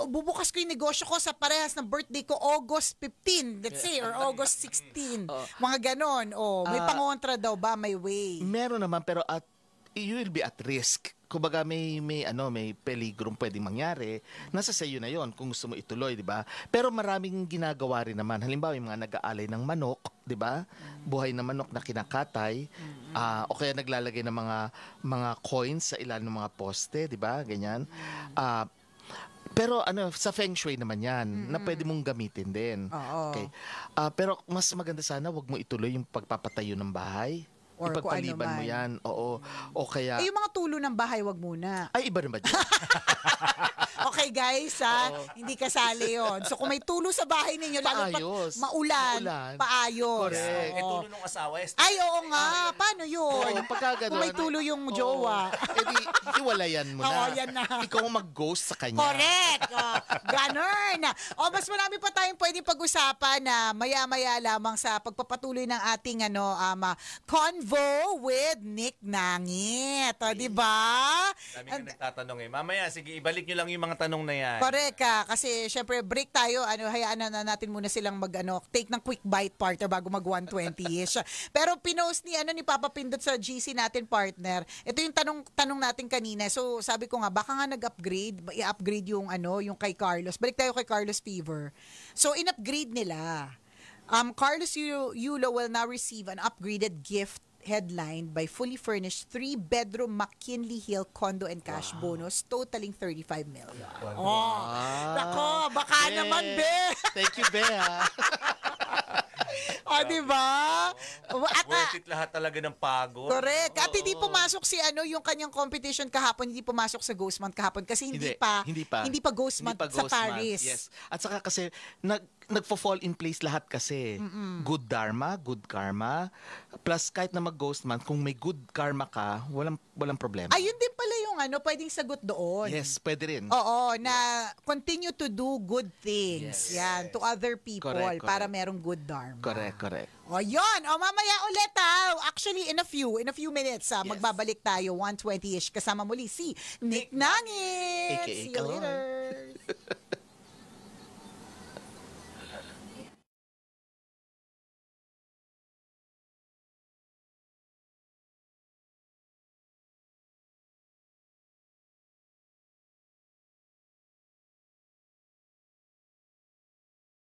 bubukas ko yung negosyo ko sa parehas ng birthday ko, August 15, let's say, or August 16. Mga ganun. May pangontra daw ba? May way? Meron naman, pero you will be at risk. Kumbaga may peligro pwedeng mangyari. Nasa sayo na 'yon kung gusto mo ituloy, 'di ba? Pero maraming ginagawa rin naman. Halimbawa, yung mga nag-aalay ng manok, 'di ba? Buhay na manok na kinakatay, o kaya naglalagay ng mga coins sa ilalim ng mga poste, 'di ba? Ganyan. Pero sa feng shui naman 'yan, na pwede mong gamitin din. Okay. Pero mas maganda sana wag mo ituloy yung pagpapatayo ng bahay. Or Ipagpaliban mo yan. Oo. O kaya... yung mga tulo ng bahay, wag muna. Ay, iba naman yun. Okay guys, hindi kasali yon. So kung may tulo sa bahay ninyo, lalo Paayos. maulan, paayos. Correct. Tulo ng asawa. Ay, oo nga. Paano yun? Oo, pagka Kung may ganun, tulo yung jowa. Edi, hiwalayan mo na. Oo, yan na. Ikaw ang mag-ghost sa kanya. Correct. Ganun. Mas marami pa tayong pwedeng pag-usapan na maya-maya lamang sa pagpapatuloy ng ating convo with Nick Nangit. Di ba? Dami ka nagtatanong Mamaya, sige, ibalik nyo lang yung mga tanong na yan. Correct kasi syempre break tayo, hayaan na natin muna silang take ng quick bite partner bago mag 120ish. Pero pinost ni Papa Pindot sa GC natin partner. Ito yung tanong natin kanina. So sabi ko nga baka nga i-upgrade yung kay Carlos. Balik tayo kay Carlos Fever. So in-upgrade nila. Carlos Yulo will now receive an upgraded gift headlined by fully furnished 3-bedroom McKinley Hill condo and cash bonus totaling 35 million. Nako, baka naman, be! Thank you, be, ha? Diba? Worth it lahat talaga ng pagod. Correct. At hindi pumasok yung kanyang competition kahapon, hindi pumasok sa Ghost Month kahapon kasi hindi pa Ghost Month sa Paris. Yes. At saka kasi nagfo-fall in place lahat kasi. Good dharma, good karma. Plus kahit na mag-ghost month, kung may good karma ka, walang problema. Ayun din pala yung pwedeng sagot doon. Yes, pwede rin. Oo, na continue to do good things. Yan, to other people Correct. para merong good dharma. Correct. Yun. Mamaya ulit Actually, in a few minutes, magbabalik tayo, 120ish. Kasama muli si Nick Nangit. AKA See you later.